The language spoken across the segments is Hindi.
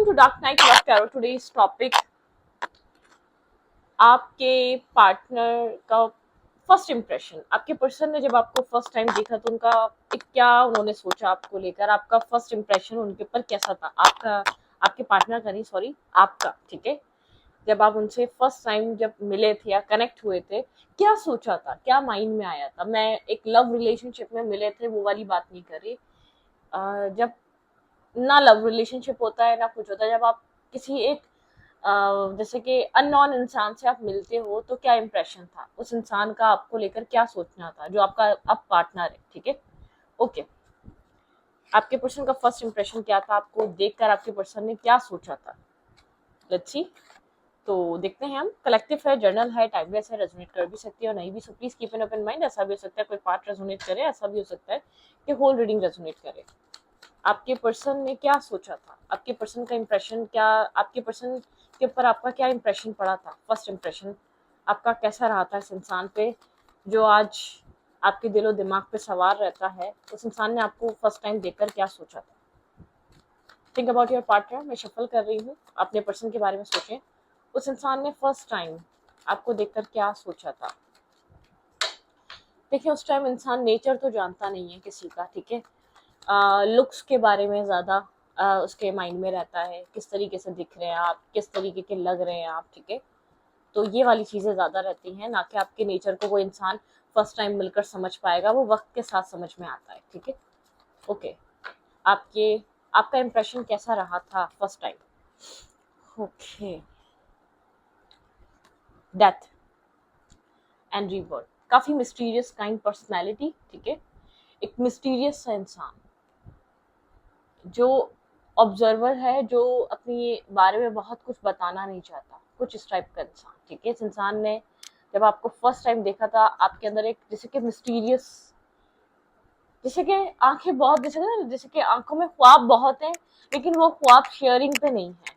Welcome to Dark Night Love Tarot. Today's topic, आपके पार्टनर का फर्स्ट इम्प्रेशन। आपके पर्सन ने जब आपको फर्स्ट टाइम देखा तो उनका क्या उन्होंने सोचा आपको लेकर, आपका फर्स्ट इम्प्रेशन उनके ऊपर कैसा था, आपका, आपके पार्टनर का नहीं, सॉरी, आपका, ठीक है। जब आप उनसे फर्स्ट टाइम जब मिले थे या कनेक्ट हुए थे, क्या सोचा था, क्या माइंड में आया था। मैं एक लव रिलेशनशिप में मिले थे वो वाली बात नहीं कर रही। जब ना लव रिलेशनशिप होता है ना कुछ होता है, जब आप किसी एक जैसे कि अननोन इंसान से आप मिलते हो तो क्या इंप्रेशन था उस इंसान का, आपको लेकर क्या सोचना था, जो आपका अब पार्टनर है, ठीक है। ओके, आपके पर्सन का फर्स्ट इंप्रेशन क्या था, आपको देखकर आपके पर्सन ने क्या सोचा था। Let's see. तो देखते हैं हम। कलेक्टिव है, जर्नल है, टाइमलेस है, रेजोनेट कर भी सकती है और नहीं भी, so please keep an open mind. ऐसा भी हो सकता है कोई पार्ट रेजोनेट करे, ऐसा भी हो सकता है कि होल रीडिंग रेजोनेट करे। आपके पर्सन ने क्या सोचा था, आपके पर्सन का इंप्रेशन क्या, आपके पर्सन के ऊपर आपका क्या इंप्रेशन पड़ा था, फर्स्ट इंप्रेशन आपका कैसा रहा था इस इंसान पे, जो आज आपके दिलो दिमाग पे सवार रहता है। उस इंसान ने आपको फर्स्ट टाइम देखकर क्या सोचा था। Think about your partner. मैं शफल कर रही हूँ, अपने पर्सन के बारे में सोचें। उस इंसान ने फर्स्ट टाइम आपको देखकर क्या सोचा था। देखिए, उस टाइम इंसान नेचर तो जानता नहीं है किसी का, ठीक है। लुक्स के बारे में ज़्यादा उसके माइंड में रहता है, किस तरीके से दिख रहे हैं आप, किस तरीके के लग रहे हैं आप, ठीक है। तो ये वाली चीज़ें ज़्यादा रहती हैं, ना कि आपके नेचर को वो इंसान फर्स्ट टाइम मिलकर समझ पाएगा, वो वक्त के साथ समझ में आता है, ठीक है। ओके, आपके आपका इम्प्रेशन कैसा रहा था first time. Okay, death and rebirth, काफ़ी मिस्टीरियस काइंड पर्सनैलिटी, ठीक है। एक मिस्टीरियस सा इंसान जो ऑब्जर्वर है, जो अपने बारे में बहुत कुछ बताना नहीं चाहता, कुछ इस टाइप का इंसान, ठीक है। इस इंसान ने जब आपको फर्स्ट टाइम देखा था, आपके अंदर एक जैसे कि मिस्टीरियस, जैसे कि आंखें बहुत, जैसे कि आंखों में ख्वाब बहुत हैं, लेकिन वो ख्वाब शेयरिंग पे नहीं है,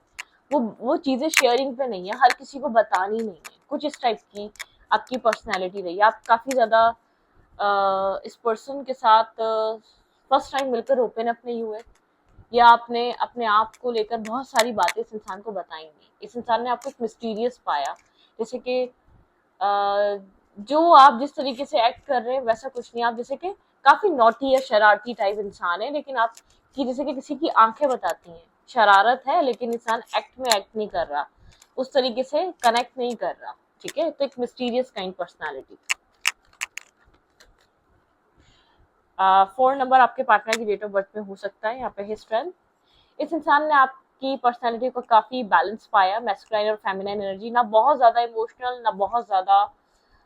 वो चीज़ें शेयरिंग पे नहीं है, हर किसी को बतानी नहीं है। कुछ इस टाइप की आपकी पर्सनैलिटी रही। आप काफ़ी ज़्यादा इस पर्सन के साथ फर्स्ट टाइम मिलकर ओपन अप नहीं हुए, या आपने अपने आप को लेकर बहुत सारी बातें इस इंसान को बताई नहीं। इस इंसान ने आपको एक मिस्टीरियस पाया, जैसे कि जो आप जिस तरीके से एक्ट कर रहे हैं वैसा कुछ नहीं। आप जैसे कि काफ़ी नॉटी या शरारती टाइप इंसान है, लेकिन आपकी जैसे कि किसी की आंखें बताती हैं, शरारत है लेकिन इंसान एक्ट में एक्ट नहीं कर रहा, उस तरीके से कनेक्ट नहीं कर रहा, ठीक है। तो एक मिस्टीरियस काइंड पर्सनैलिटी। 4 नंबर आपके पार्टनर की डेट ऑफ बर्थ में हो सकता है यहाँ पे है स्ट्रेंथ। इस इंसान ने आपकी पर्सनैलिटी को काफ़ी बैलेंस पाया, मैस्कुलाइन और फेमिनाइन एनर्जी, ना बहुत ज़्यादा इमोशनल ना बहुत ज़्यादा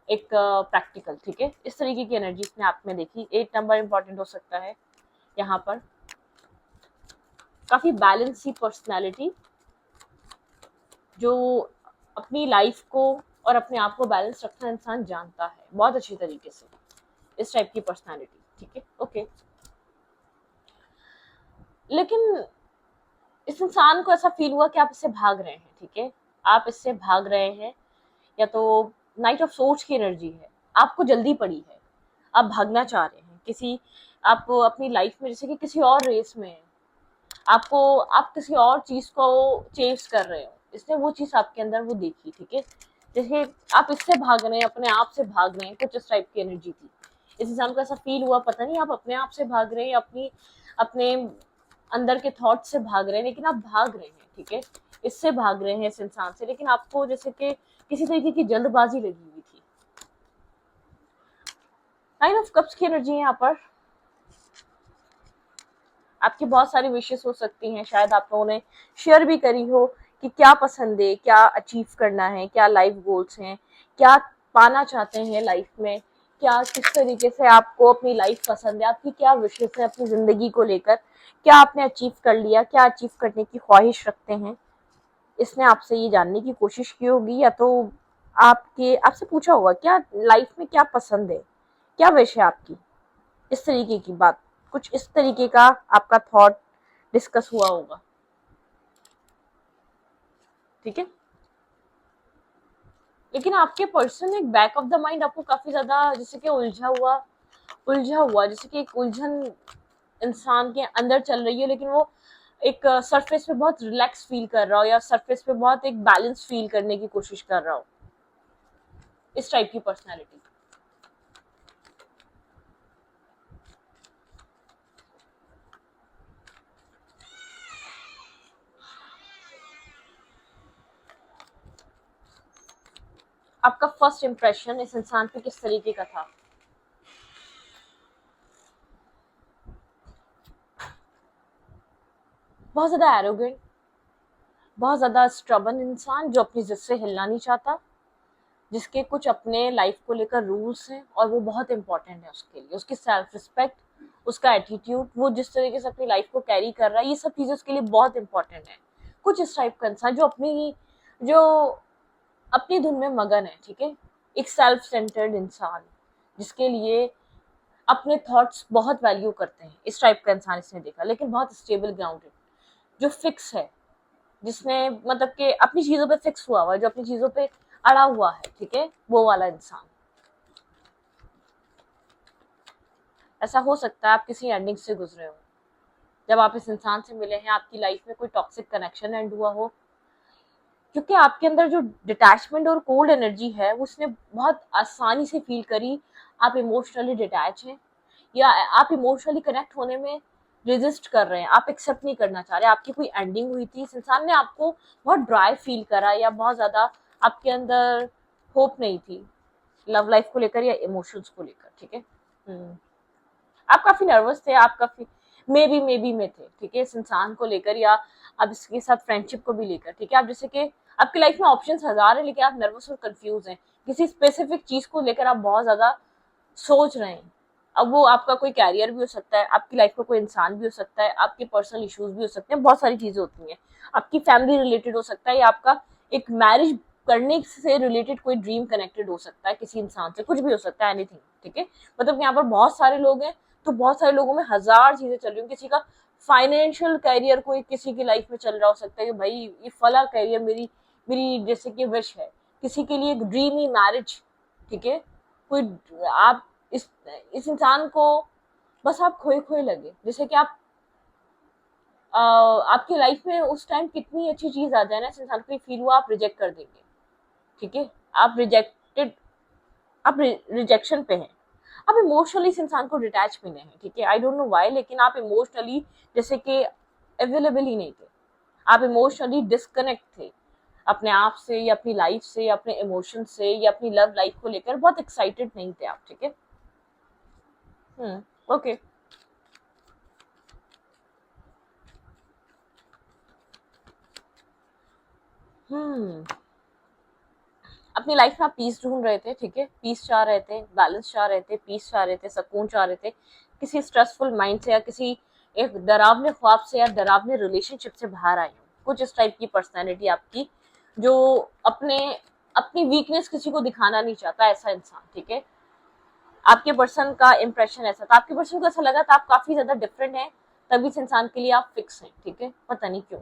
एक प्रैक्टिकल, ठीक है। इस तरीके की एनर्जी इसने आप में देखी। 8 नंबर इंपॉर्टेंट हो सकता है यहाँ पर। काफ़ी बैलेंस सी पर्सनैलिटी, जो अपनी लाइफ को और अपने आप को बैलेंस रखना इंसान जानता है बहुत अच्छी तरीके से, इस टाइप की पर्सनैलिटी, ठीक है। ओके, लेकिन इस इंसान को ऐसा फील हुआ कि आप इससे भाग रहे हैं, ठीक है। आप इससे भाग रहे हैं, या तो नाइट ऑफ सोर्ड्स की एनर्जी है, आपको जल्दी पड़ी है, आप भागना चाह रहे हैं किसी, आप अपनी लाइफ में जैसे कि किसी और रेस में है, आपको, आप किसी और चीज को चेस कर रहे हो, इसने वो चीज आपके अंदर वो देखी, ठीक है। जैसे आप इससे भाग रहे हैं, अपने आप से भाग रहे हैं, कुछ इस टाइप की एनर्जी थी। इस इंसान को ऐसा फील हुआ, पता नहीं आप अपने आप से भाग रहे हैं, अपनी अपने अंदर के थॉट से भाग रहे हैं, लेकिन आप भाग रहे हैं, ठीक है। इससे भाग रहे हैं, इस इंसान से, लेकिन आपको जैसे कि किसी तरीके की जल्दबाजी लगी हुई थी। 9 ऑफ कप्स की एनर्जी है यहाँ पर। आपकी बहुत सारी विशेष हो सकती हैं, शायद आप लोगों ने शेयर भी करी हो कि क्या पसंद है, क्या अचीव करना है, क्या लाइफ गोल्स हैं, क्या पाना चाहते हैं लाइफ में, क्या किस तरीके से आपको अपनी लाइफ पसंद है, आपकी क्या विशेष है अपनी जिंदगी को लेकर, क्या आपने अचीव कर लिया, क्या अचीव करने की ख्वाहिश रखते हैं। इसने आपसे ये जानने की कोशिश की होगी, या तो आपसे पूछा होगा क्या लाइफ में क्या पसंद है, क्या विश है आपकी, इस तरीके की बात, कुछ इस तरीके का आपका थॉट डिस्कस हुआ होगा, ठीक है। लेकिन आपके पर्सन एक बैक ऑफ द माइंड आपको काफी ज्यादा जैसे कि उलझा हुआ, जैसे कि एक उलझन इंसान के अंदर चल रही है, लेकिन वो एक सरफेस पे बहुत रिलैक्स फील कर रहा हो या सरफेस पे बहुत एक बैलेंस फील करने की कोशिश कर रहा हो, इस टाइप की पर्सनैलिटी। आपका फर्स्ट इम्प्रेशन इस इंसान पे किस तरीके का था? बहुत ज्यादा एरोगेंट, बहुत ज्यादा स्ट्रबन इंसान जो अपनी जिद से हिलना नहीं चाहता, जिसके कुछ अपने लाइफ को लेकर रूल्स हैं और वो बहुत इंपॉर्टेंट है उसके लिए, उसकी सेल्फ रिस्पेक्ट, उसका एटीट्यूड, वो जिस तरीके से अपनी लाइफ को कैरी कर रहा है, ये सब चीजें उसके लिए बहुत इंपॉर्टेंट है। कुछ इस टाइप का इंसान जो अपनी धुन में मगन है, ठीक है, एक सेल्फ सेंटर्ड इंसान जिसके लिए अपने थॉट्स बहुत वैल्यू करते हैं, इस टाइप का इंसान इसने देखा। लेकिन बहुत स्टेबल ग्राउंडेड, जो फिक्स है, जिसने मतलब कि अपनी चीजों पे फिक्स हुआ है, जो अपनी चीजों पे अड़ा हुआ है, ठीक है, वो वाला इंसान। ऐसा हो सकता है आप किसी एंडिंग से गुजरे हो, जब आप इस इंसान से मिले हैं आपकी लाइफ में कोई टॉक्सिक कनेक्शन एंड हुआ हो, क्योंकि आपके अंदर जो डिटैचमेंट और कोल्ड एनर्जी है वो उसने बहुत आसानी से फील करी। आप इमोशनली डिटैच हैं या आप इमोशनली कनेक्ट होने में रेजिस्ट कर रहे हैं, आप एक्सेप्ट नहीं करना चाह रहे, आपकी कोई एंडिंग हुई थी, इस इंसान ने आपको बहुत ड्राई फील करा या बहुत ज्यादा आपके अंदर होप नहीं थी लव लाइफ को लेकर या इमोशंस को लेकर, ठीक है। आप काफी नर्वस थे, आप काफी मे बी में थे, ठीक है, इस इंसान को लेकर या आप इसके साथ फ्रेंडशिप को भी लेकर, ठीक है। आप जैसे कि आपकी लाइफ में ऑप्शंस हजार है लेकिन आप नर्वस और कंफ्यूज हैं, किसी स्पेसिफिक चीज को लेकर आप बहुत ज्यादा सोच रहे हैं। अब वो आपका कोई कैरियर भी हो सकता है, आपकी लाइफ का कोई इंसान भी हो सकता है, आपके पर्सनल इश्यूज भी हो सकते हैं, बहुत सारी चीजें होती हैं, आपकी फैमिली रिलेटेड हो सकता है या आपका एक मैरिज करने से रिलेटेड कोई ड्रीम कनेक्टेड हो सकता है किसी इंसान से, कुछ भी हो सकता है, एनीथिंग, ठीक है। मतलब यहाँ पर बहुत सारे लोग हैं तो बहुत सारे लोगों में हजार चीजें चल रही हैं, किसी का फाइनेंशियल कैरियर कोई किसी की लाइफ में चल रहा हो सकता है कि भाई ये फला कैरियर मेरी मेरी जैसे कि विश है, किसी के लिए एक ड्रीमी मैरिज, ठीक है। कोई आप इस इंसान को बस आप खोए खोए लगे, जैसे कि आप आपकी लाइफ में उस टाइम कितनी अच्छी चीज आ जाए ना, इस इंसान को फील हुआ आप रिजेक्ट कर देंगे, ठीक है। आप रिजेक्टेड, आप रिजेक्शन पे हैं, आप इमोशनली इस इंसान को डिटैच मिले हैं, ठीक है। आई डोंट नो व्हाई, लेकिन आप इमोशनली जैसे कि अवेलेबल ही नहीं थे, आप इमोशनली डिस्कनेक्ट थे अपने आप से या अपनी लाइफ से या अपने इमोशन से या अपनी लव लाइफ को लेकर बहुत एक्साइटेड नहीं थे आप, ठीक है। ओके। हम्म अपनी लाइफ में आप पीस ढूंढ रहे थे, ठीक है, पीस चाह रहे थे, बैलेंस चाह रहे थे, पीस चाह रहे थे, सुकून चाह रहे थे, किसी स्ट्रेसफुल माइंड से या किसी एक डरावने ख्वाब से या डरावने रिलेशनशिप से बाहर आई हूँ, कुछ इस टाइप की पर्सनैलिटी आपकी, जो अपने अपनी वीकनेस किसी को दिखाना नहीं चाहता, ऐसा इंसान, ठीक है। आपके पर्सन का इंप्रेशन ऐसा था, आपके पर्सन को ऐसा लगा था आप काफी ज्यादा डिफरेंट हैं, तभी इस इंसान के लिए आप फिक्स हैं, ठीक है, पता नहीं क्यों।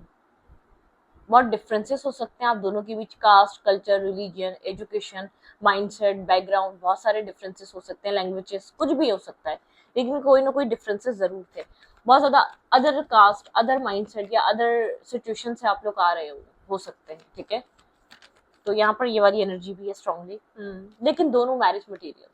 बहुत डिफरेंसेस हो सकते हैं आप दोनों के बीच, caste, culture, religion, education, mindset, background, बहुत सारे डिफरेंसेस हो सकते हैं, लैंग्वेजेस, कुछ भी हो सकता है, लेकिन कोई ना कोई डिफरेंसेस जरूर थे। बहुत ज्यादा अदर कास्ट, अदर माइंडसेट या अदर सिचुएशन से आप लोग आ रहे हो सकते हैं, ठीक है। तो यहाँ पर ये वाली एनर्जी भी है स्ट्रांगली। लेकिन दोनों मैरिज मटेरियल,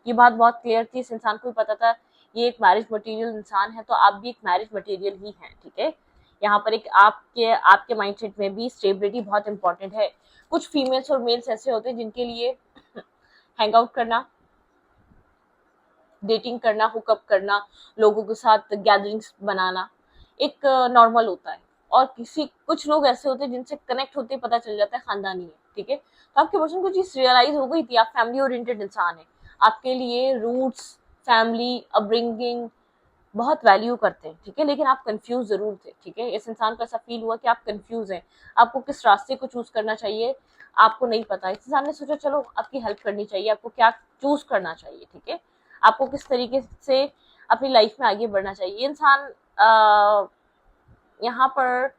ये बात बहुत क्लियर थी, इस इंसान को भी पता था ये एक मैरिज मटेरियल इंसान है, तो आप भी एक मैरिज मटेरियल ही हैं, ठीक है। यहाँ पर एक आपके आपके माइंडसेट में भी स्टेबिलिटी बहुत इंपॉर्टेंट है। कुछ फीमेल्स और मेल्स ऐसे होते हैं जिनके लिए हैंग आउट करना, डेटिंग करना, हुकअप करना, लोगों के साथ गैदरिंग्स बनाना एक नॉर्मल होता है, और किसी कुछ लोग ऐसे होते हैं जिनसे कनेक्ट होते पता चल जाता है खानदानी है, ठीक है। तो आपके पर्सन को चीज रियलाइज हो गई थी, आप फैमिली ओरिएंटेड इंसान है, आपके लिए रूट्स, फैमिली, अपब्रिंगिंग बहुत वैल्यू करते हैं, ठीक है, लेकिन आप कंफ्यूज जरूर थे, ठीक है। इस इंसान को ऐसा फील हुआ कि आप कंफ्यूज हैं, आपको किस रास्ते को चूज करना चाहिए आपको नहीं पता। इस इंसान ने सोचा चलो आपकी हेल्प करनी चाहिए, आपको क्या चूज करना चाहिए, ठीक है, आपको किस तरीके से अपनी लाइफ में आगे बढ़ना चाहिए। इंसान यहाँ पर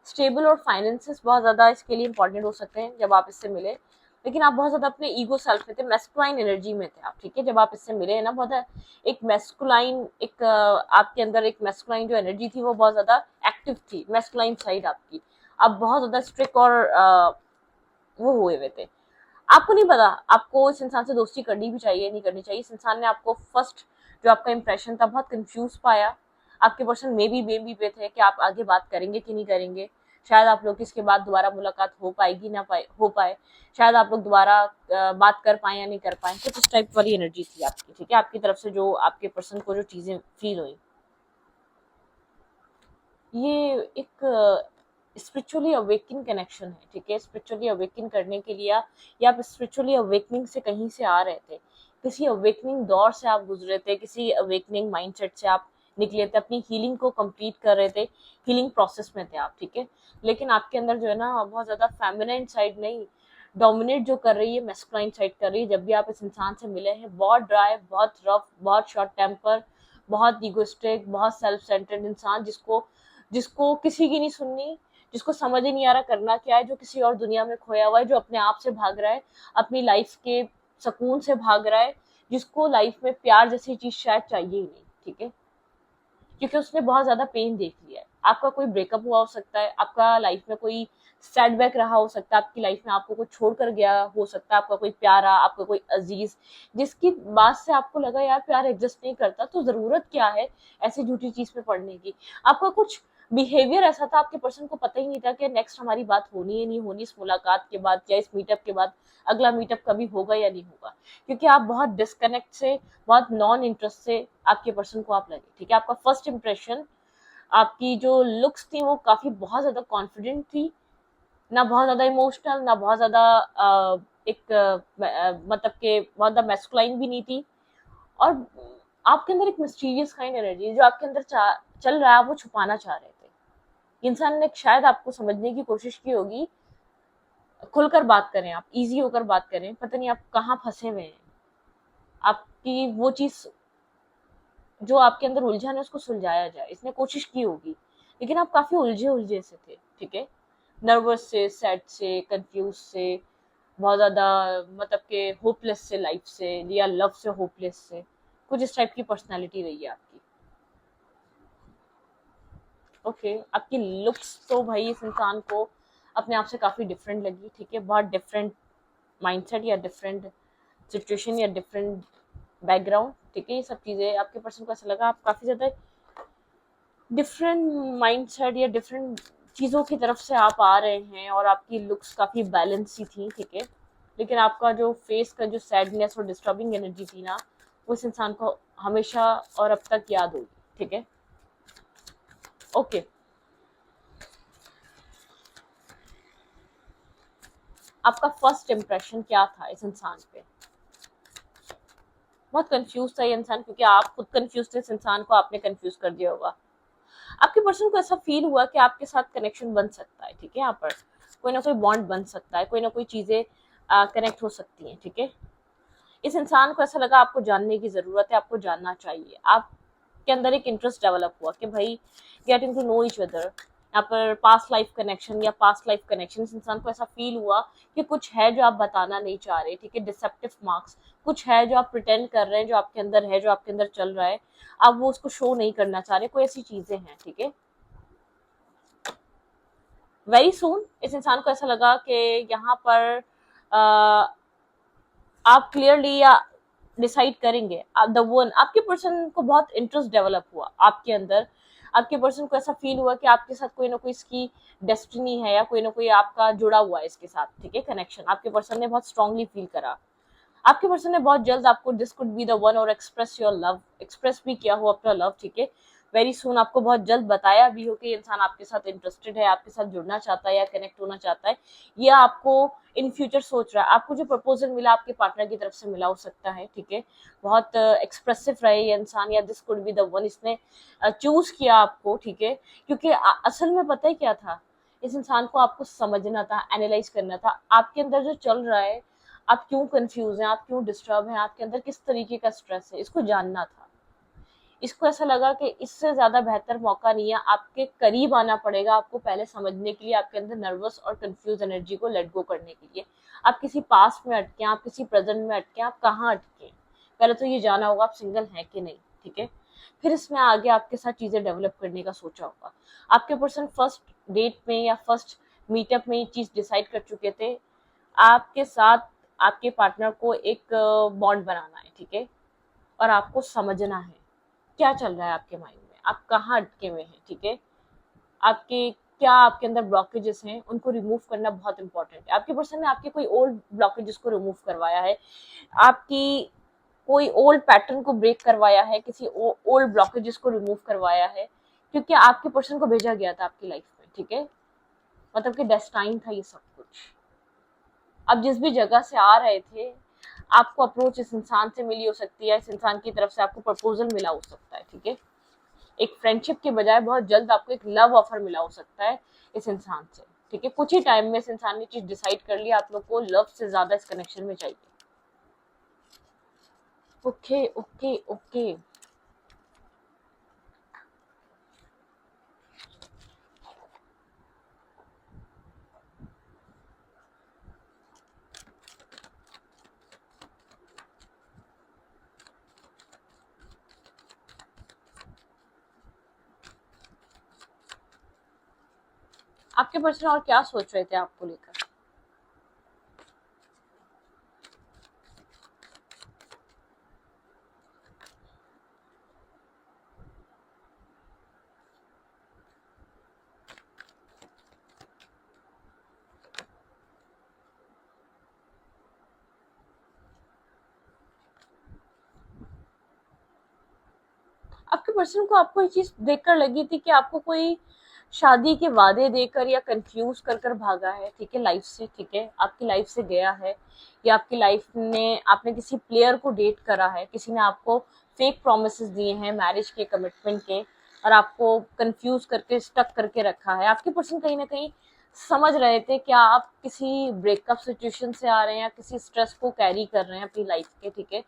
स्टेबल और फाइनेंसेस बहुत ज्यादा इसके लिए इंपॉर्टेंट हो सकते हैं जब आप इससे मिले, लेकिन आप बहुत ज्यादा अपने ईगो सेल्फ में थे, मैस्कुलाइन एनर्जी में थे आप, ठीक है। जब आप इससे मिले हैं ना, बहुत एक मैस्कुलाइन, एक आपके अंदर एक मैस्कुलाइन जो एनर्जी थी वो बहुत ज्यादा एक्टिव थी, मैस्कुलाइन साइड आपकी, आप बहुत ज्यादा स्ट्रिक्ट और वो हुए हुए थे। आपको नहीं पता आपको इस इंसान से दोस्ती करनी भी चाहिए नहीं करनी चाहिए। इस इंसान ने आपको फर्स्ट जो आपका इंप्रेशन था बहुत कंफ्यूज पाया। आपके पर्सन मे बी पे थे कि आप आगे बात करेंगे कि नहीं करेंगे। शायद आप लोग की इसके बाद दोबारा मुलाकात हो पाएगी ना पाए हो पाए, शायद आप लोग दोबारा बात कर पाए या नहीं कर पाए, कुछ इस टाइप वाली एनर्जी थी आपकी, ठीक है, आपकी तरफ से जो आपके पर्सन को जो चीजें फील हुई। ये एक स्पिरिचुअली अवेकिंग कनेक्शन है, ठीक है। स्पिरिचुअली अवेकिंग करने के लिए या आप स्पिरिचुअली अवेकनिंग से कहीं से आ रहे थे, किसी अवेकनिंग दौर से आप गुजरे थे, किसी अवेकनिंग माइंडसेट से आप निकले थे, अपनी हीलिंग को कंप्लीट कर रहे थे, हीलिंग प्रोसेस में थे आप, ठीक है। लेकिन आपके अंदर जो है ना बहुत ज्यादा फेमिनाइन साइड नहीं, डोमिनेट जो कर रही है मैस्कुलाइन साइड कर रही है। जब भी आप इस इंसान से मिले हैं, बहुत ड्राई, बहुत रफ, बहुत शॉर्ट टेम्पर, बहुत इगोइस्टिक, बहुत सेल्फ सेंटर्ड इंसान, जिसको जिसको किसी की नहीं सुननी, जिसको समझ ही नहीं आ रहा करना क्या है, जो किसी और दुनिया में खोया हुआ है, जो अपने आप से भाग रहा है, अपनी लाइफ के सुकून से भाग रहा है, जिसको लाइफ में प्यार जैसी चीज शायद चाहिए ही नहीं, ठीक है, क्योंकि उसने बहुत ज्यादा पेन देख लिया है। आपका कोई ब्रेकअप हुआ हो सकता है, आपका लाइफ में कोई सेटबैक रहा हो सकता है, आपकी लाइफ में आपको कोई छोड़कर गया हो सकता है, आपका कोई प्यारा, आपका कोई अजीज, जिसकी बात से आपको लगा यार प्यार एग्जिस्ट नहीं करता, तो जरूरत क्या है ऐसी झूठी चीज पे पड़ने की। आपका कुछ बिहेवियर ऐसा था, आपके पर्सन को पता ही नहीं था कि नेक्स्ट हमारी बात होनी है नहीं होनी, इस मुलाकात के बाद या इस मीटअप के बाद अगला मीटअप कभी होगा या नहीं होगा, क्योंकि आप बहुत डिस्कनेक्ट से, बहुत नॉन इंटरेस्ट से आपके पर्सन को आप लगे, ठीक है। आपका फर्स्ट इंप्रेशन, आपकी जो लुक्स थी वो काफी बहुत ज्यादा कॉन्फिडेंट थी, ना बहुत ज्यादा इमोशनल, ना बहुत ज्यादा मतलब के बहुत ज्यादा मैस्कुलाइन भी नहीं थी। और आपके अंदर एक मिस्टीरियस काइंड एनर्जी जो आपके अंदर चल रहा है, वो छुपाना चाह रहे थे। इंसान ने शायद आपको समझने की कोशिश की होगी, खुलकर बात करें, आप इजी होकर बात करें, पता नहीं आप कहाँ फंसे हुए हैं, आपकी वो चीज जो आपके अंदर उलझन है उसको सुलझाया जाए, इसने कोशिश की होगी। लेकिन आप काफी उलझे उलझे से थे, ठीक है, नर्वस से, सैड से, कंफ्यूज से, बहुत ज्यादा मतलब के होपलेस से लाइफ से, या लव से होपलेस से, कुछ इस टाइप की पर्सनालिटी रही है आपकी। ओके, आपकी लुक्स तो भाई इस इंसान को अपने आप से काफी डिफरेंट लगी, ठीक है, बहुत डिफरेंट माइंडसेट या डिफरेंट सिचुएशन या डिफरेंट बैकग्राउंड, ठीक है, ये सब चीजें आपके पर्सन को ऐसा लगा आप काफी ज्यादा डिफरेंट माइंडसेट या डिफरेंट चीज़ों की तरफ से आप आ रहे हैं, और आपकी लुक्स काफ़ी बैलेंस सी थी, ठीक है। लेकिन आपका जो फेस का जो सैडनेस और डिस्टर्बिंग एनर्जी थी ना, वो इस इंसान को हमेशा और अब तक याद होगी, ठीक है। ओके, आपका फर्स्ट इम्प्रेशन क्या था इस इंसान पे? बहुत कंफ्यूज था ये इंसान, क्योंकि आप खुद कंफ्यूज थे, इस इंसान को आपने कंफ्यूज कर दिया होगा। आपके पर्सन को ऐसा फील हुआ कि आपके साथ कनेक्शन बन सकता है, ठीक है, यहाँ पर कोई ना कोई बॉन्ड बन सकता है, कोई ना कोई चीजें कनेक्ट हो सकती हैं, ठीक है। इस इंसान को ऐसा लगा आपको जानने की जरूरत है, आपको जानना चाहिए, आपके अंदर एक इंटरेस्ट डेवलप हुआ कि भाई getting to know each other, यहाँ पर पास्ट लाइफ कनेक्शन या पास्ट लाइफ कनेक्शन, इस इंसान को ऐसा फील हुआ कि कुछ है जो आप बताना नहीं चाह रहे, ठीक है, डिसेप्टिव मार्क्स, कुछ है जो आप प्रिटेंड कर रहे हैं, जो आपके अंदर है, जो आपके अंदर चल रहा है, आप वो उसको शो नहीं करना चाह रहे, कोई ऐसी चीजें हैं, ठीक है। वेरी सून इस इंसान को ऐसा लगा कि यहाँ पर आप क्लियरली या डिसाइड करेंगे द वन, आपके पर्सन को बहुत इंटरेस्ट डेवलप हुआ आपके अंदर, आपके पर्सन को ऐसा फील हुआ कि आपके साथ कोई ना कोई इसकी डेस्टिनी है, या कोई ना कोई आपका जुड़ा हुआ है इसके साथ, ठीक है, कनेक्शन आपके पर्सन ने बहुत स्ट्रांगली फील करा। आपके पर्सन ने बहुत जल्द आपको this could be the one, और एक्सप्रेस योर लव, एक्सप्रेस भी किया हो अपना लव, ठीक है। वेरी सून आपको बहुत जल्द बताया भी हो कि इंसान आपके साथ इंटरेस्टेड है, आपके साथ जुड़ना चाहता है या कनेक्ट होना चाहता है, या आपको इन फ्यूचर सोच रहा है। आपको जो प्रपोजल मिला आपके पार्टनर की तरफ से मिला हो सकता है, ठीक है, बहुत एक्सप्रेसिव रहे ये इंसान, या this could be the one, इसने चूज किया आपको, ठीक है, क्योंकि असल में पता है क्या था, इस इंसान को आपको समझना था, एनालाइज करना था, आपके अंदर जो चल रहा है, आप क्यों कंफ्यूज हैं, आप क्यों डिस्टर्ब हैं, आपके अंदर किस तरीके का स्ट्रेस है, इसको जानना था। इसको ऐसा लगा कि इससे ज्यादा बेहतर मौका नहीं है, आपके करीब आना पड़ेगा आपको पहले समझने के लिए, आपके अंदर नर्वस और कंफ्यूज एनर्जी को लेट गो करने के लिए। आप किसी पास्ट में अटके, आप किसी प्रेजेंट में अटके, आप कहाँ अटके, पहले तो ये जाना होगा आप सिंगल हैं कि नहीं, ठीक है। फिर इसमें आगे आपके साथ चीजें डेवलप करने का सोचा होगा। आपके पर्सन फर्स्ट डेट में या फर्स्ट मीटअप में ये चीज डिसाइड कर चुके थे, आपके साथ आपके पार्टनर को एक बॉन्ड बनाना है, ठीक है, और आपको समझना है क्या चल रहा है आपके माइंड में, आप कहाँ अटके हुए हैं, ठीक है, आपके क्या आपके अंदर ब्लॉकेजेस हैं, उनको रिमूव करना बहुत इंपॉर्टेंट है। आपके पर्सन ने आपके कोई ओल्ड ब्लॉकेजेस को रिमूव करवाया है, आपकी कोई ओल्ड पैटर्न को ब्रेक करवाया है, किसी ओल्ड ब्लॉकेजेस को रिमूव करवाया है, क्योंकि आपके पर्सन को भेजा गया था आपकी लाइफ में, ठीक है, मतलब कि डेस्टाइन था ये सब कुछ। अब जिस भी जगह से आ रहे थे, आपको अप्रोच इस इंसान से मिली हो सकती है, इस इंसान की तरफ से आपको प्रपोजल मिला हो सकता है, ठीक है, एक फ्रेंडशिप के बजाय बहुत जल्द आपको एक लव ऑफर मिला हो सकता है इस इंसान से, ठीक है, कुछ ही टाइम में इस इंसान ने चीज डिसाइड कर लिया, आप लोग को लव से ज्यादा इस कनेक्शन में चाहिए। Okay okay okay. आपके पर्सन और क्या सोच रहे थे आपको लेकर? आपके पर्सन को आपको ये चीज देखकर लगी थी कि आपको कोई शादी के वादे देकर या कंफ्यूज कर कर भागा है, ठीक है, लाइफ से, ठीक है, आपकी लाइफ से गया है, या आपकी लाइफ में आपने किसी प्लेयर को डेट करा है, किसी ने आपको फेक प्रोमिस दिए हैं मैरिज के, कमिटमेंट के, और आपको कंफ्यूज करके स्टक करके रखा है। आपके पर्सन कहीं ना कहीं समझ रहे थे कि आप किसी ब्रेकअप सिचुएशन से आ रहे हैं या किसी स्ट्रेस को कैरी कर रहे हैं अपनी लाइफ के, ठीक है,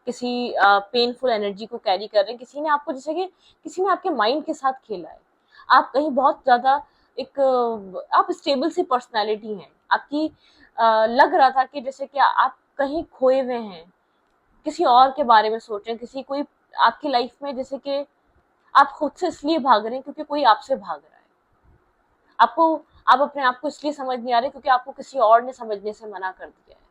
किसी पेनफुल एनर्जी को कैरी कर रहे हैं, किसी ने आपको, जैसे कि किसी ने आपके माइंड के साथ खेला है, आप कहीं बहुत ज्यादा एक आप स्टेबल सी पर्सनालिटी हैं आपकी, लग रहा था कि जैसे कि आप कहीं खोए हुए हैं, किसी और के बारे में सोच रहे हैं, किसी कोई आपकी लाइफ में, जैसे कि आप खुद से इसलिए भाग रहे हैं क्योंकि कोई आपसे भाग रहा है, आपको, आप अपने आप को इसलिए समझ नहीं आ रहे क्योंकि आपको किसी और ने समझने से मना कर दिया है।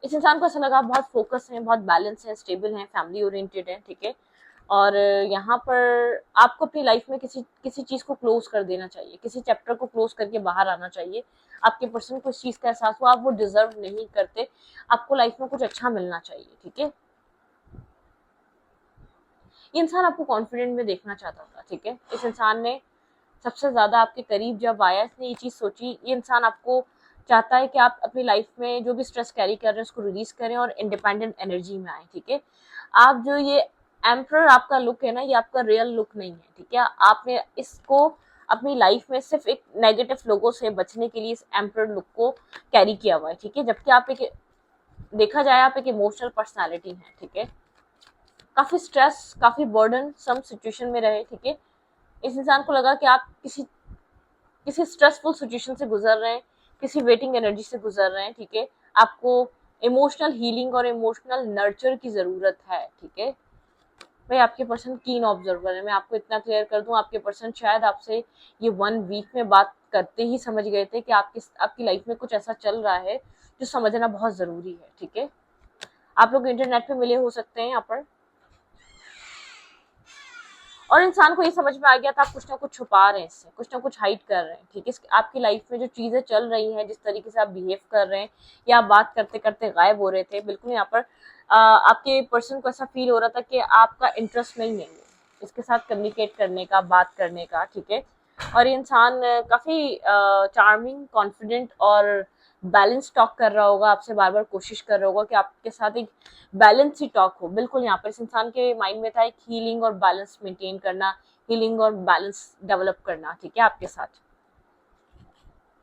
इस इंसान को ऐसा लगा आप बहुत फोकस हैं, बहुत बैलेंस हैं, स्टेबल हैं, फैमिली ओरिएंटेड हैं, ठीक है, और यहाँ पर आपको अपनी लाइफ में किसी किसी चीज को क्लोज कर देना चाहिए, किसी चैप्टर को क्लोज करके बाहर आना चाहिए। आपके पर्सन को इस चीज का एहसास हुआ, आप वो डिजर्व नहीं करते, आपको लाइफ में कुछ अच्छा मिलना चाहिए, ठीक है। ये इंसान आपको कॉन्फिडेंट में देखना चाहता था, ठीक है, इस इंसान ने सबसे ज्यादा आपके करीब जब आया, इसने ये चीज सोची, ये इंसान आपको चाहता है कि आप अपनी लाइफ में जो भी स्ट्रेस कैरी कर रहे हैं उसको रिलीज करें और इंडिपेंडेंट एनर्जी में आए, ठीक है। आप जो ये एम्प्रर आपका लुक है ना, ये आपका रियल लुक नहीं है, ठीक है, आपने इसको अपनी लाइफ में सिर्फ एक नेगेटिव लोगों से बचने के लिए इस एम्प्रर लुक को कैरी किया हुआ है, ठीक है, जबकि आप एक, देखा जाए आप एक इमोशनल पर्सनालिटी है, ठीक है, काफी स्ट्रेस, काफी बर्डन सम सिचुएशन में रहे, ठीक है, इस इंसान को लगा कि आप किसी किसी स्ट्रेसफुल सिचुएशन से गुजर रहे हैं, किसी वेटिंग एनर्जी से गुजर रहे हैं, ठीक है, आपको इमोशनल हीलिंग और इमोशनल नर्चर की जरूरत है, ठीक है। भाई आपके पर्सन कीन ऑब्जर्वर है, मैं आपको इतना क्लियर कर दूं, आपके पर्सन शायद आपसे ये 1 वीक में बात करते ही समझ गए थे कि आपकी लाइफ में कुछ ऐसा चल रहा है जो समझना बहुत जरूरी है, ठीक है। आप लोग इंटरनेट पे मिले हो सकते हैं यहाँ पर, और इंसान को ये समझ में आ गया था आप कुछ ना कुछ छुपा रहे हैं, इससे कुछ ना कुछ हाइड कर रहे हैं, ठीक है, आपकी लाइफ में जो चीजें चल रही हैं, जिस तरीके से आप बिहेव कर रहे हैं या आप बात करते करते गायब हो रहे थे, बिल्कुल यहाँ पर आपके पर्सन को ऐसा फील हो रहा था कि आपका इंटरेस्ट नहीं है इसके साथ कम्युनिकेट करने का, बात करने का, ठीक है। और ये इंसान काफी चार्मिंग, कॉन्फिडेंट और बैलेंस टॉक कर रहा होगा आपसे, बार बार कोशिश कर रहा होगा कि आपके साथ एक बैलेंस ही टॉक हो। बिल्कुल यहाँ पर इस इंसान के माइंड में था एक हीलिंग और बैलेंस मेंटेन करना, हीलिंग और बैलेंस डेवलप करना, ठीक है, आपके साथ।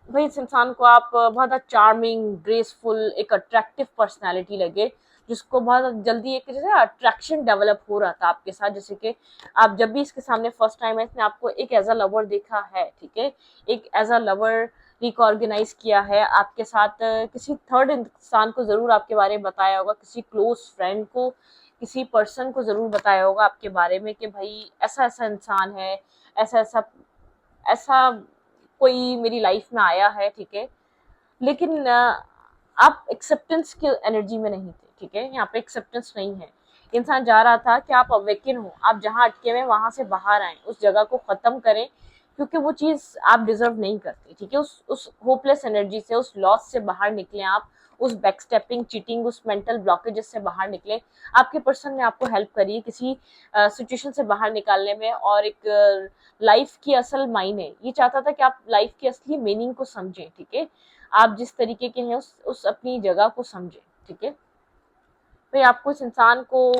भाई इस इंसान को आप बहुत चार्मिंग, ग्रेसफुल, एक अट्रैक्टिव पर्सनालिटी लगे, जिसको बहुत जल्दी एक जैसे अट्रैक्शन डेवलप हो रहा था आपके साथ, जैसे कि आप जब भी इसके सामने फर्स्ट टाइम है, इसने आपको एक एज अ लवर देखा है, ठीक है, एक एज अ लवर रिकॉर्गेनाइज किया है आपके साथ, किसी थर्ड इंसान को जरूर आपके बारे में बताया होगा, किसी क्लोज फ्रेंड को, किसी पर्सन को जरूर बताया होगा आपके बारे में कि भाई ऐसा ऐसा इंसान है, ऐसा ऐसा ऐसा कोई मेरी लाइफ में आया है, ठीक है। लेकिन आप एक्सेप्टेंस की एनर्जी में नहीं थे, ठीक है। यहाँ पे एक्सेप्टेंस नहीं है। इंसान जा रहा था कि आप अवेकन हो, आप जहाँ अटके हुए वहां से बाहर आए, उस जगह को खत्म करें, क्योंकि वो चीज आप डिजर्व नहीं करते, ठीक है। उस होपलेस एनर्जी से, उस लॉस से बाहर निकले आप, उस बैकस्टेपिंग, चीटिंग, उस मेंटल ब्लॉकेजेस से बाहर निकले। आपके पर्सन ने आपको हेल्प करी किसी सिचुएशन से बाहर निकालने में, और एक लाइफ की असल मायने ये चाहता था कि आप लाइफ की असली मीनिंग को समझें, ठीक है। आप जिस तरीके के हैं उस अपनी जगह को समझें, ठीक है। फिर आपको इस इंसान को,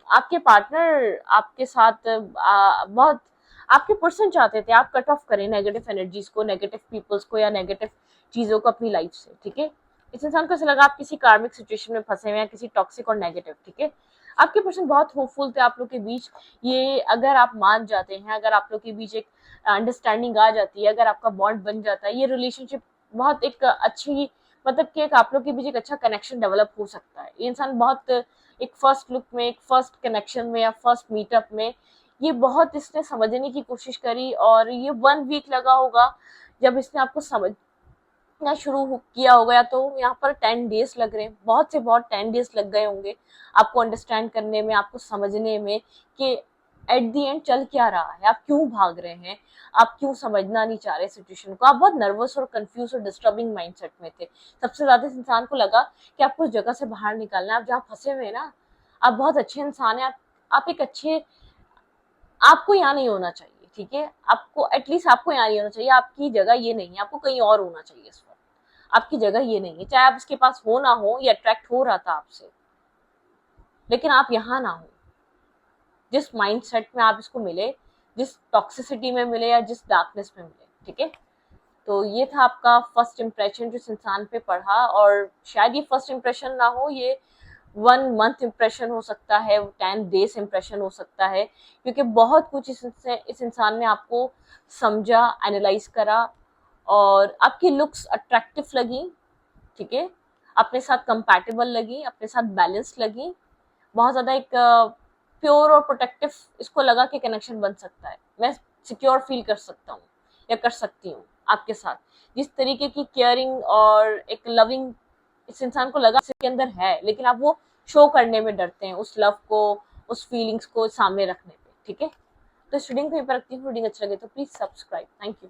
आपके पार्टनर आपके साथ बहुत, आपके पर्सन चाहते थे आप कट ऑफ करें नेगेटिव एनर्जीज को, नेगेटिव पीपल्स को, या नेगेटिव चीजों को अपनी लाइफ से, ठीक है। इस इंसान को ऐसा लगा आप किसी कार्मिक सिचुएशन में फंसे हुए हैं, किसी टॉक्सिक और नेगेटिव, ठीक है। आपके पर्सन बहुत होपफुल थे आप लोग के बीच। ये अगर आप मान जाते हैं, अगर आप लोग के बीच एक अंडरस्टैंडिंग आ जाती है, अगर आपका बॉन्ड बन जाता है, ये रिलेशनशिप बहुत एक अच्छी, मतलब कि एक आप लोग के बीच एक अच्छा कनेक्शन डेवलप हो सकता है। ये इंसान बहुत एक फर्स्ट लुक में, एक फर्स्ट कनेक्शन में, या फर्स्ट मीटअप में ये बहुत इसने समझने की कोशिश करी, और ये 1 वीक लगा होगा जब इसने आपको समझना शुरू किया होगा, या तो यहाँ पर 10 डेज लग रहे हैं, बहुत से बहुत 10 डेज लग गए होंगे आपको अंडरस्टैंड करने में, आपको समझने में कि एट दी एंड चल क्या रहा है, आप क्यों भाग रहे हैं, आप क्यों समझना नहीं चाह रहे सिचुएशन को। आप बहुत नर्वस और कंफ्यूज और डिस्टर्बिंग माइंडसेट में थे। सबसे ज्यादा इस इंसान को लगा कि आपको उस जगह से बाहर निकालना है, आप जहाँ फंसे हुए हैं ना, आप बहुत अच्छे इंसान हैं, आप एक अच्छे, आपको यहाँ नहीं होना चाहिए, ठीक है। आपको एटलीस्ट आपको यहाँ नहीं होना चाहिए, आपकी जगह ये नहीं है, आपको कहीं और होना चाहिए इस वक्त, आपकी जगह ये नहीं है। चाहे आप इसके पास हो ना हो, ये अट्रैक्ट हो रहा था आपसे, लेकिन आप यहाँ ना हो। जिस माइंडसेट में आप इसको मिले, जिस टॉक्सिसिटी में मिले, या जिस डार्कनेस में मिले, ठीक है। तो ये था आपका फर्स्ट इम्प्रेशन जो इस इंसान पे पढ़ा, और शायद ये फर्स्ट इम्प्रेशन ना हो, ये 1 मंथ इम्प्रेशन हो सकता है, 10 डेज इम्प्रेशन हो सकता है, क्योंकि बहुत कुछ इस इंसान ने आपको समझा, एनालाइज करा, और आपकी लुक्स अट्रैक्टिव लगी, ठीक है। अपने साथ कंपैटिबल लगी, अपने साथ बैलेंस लगी, बहुत ज्यादा एक प्योर और प्रोटेक्टिव इसको लगा कि कनेक्शन बन सकता है, मैं सिक्योर फील कर सकता हूँ या कर सकती हूँ आपके साथ। जिस तरीके की केयरिंग और एक लविंग इस इंसान को लगा इसके अंदर है, लेकिन आप वो शो करने में डरते हैं, उस लव को, उस फीलिंग्स को सामने रखने पे, ठीक है। तो इस रीडिंग को यहीं पर रखती हूँ। रीडिंग अच्छा लगे तो प्लीज सब्सक्राइब। Thank you.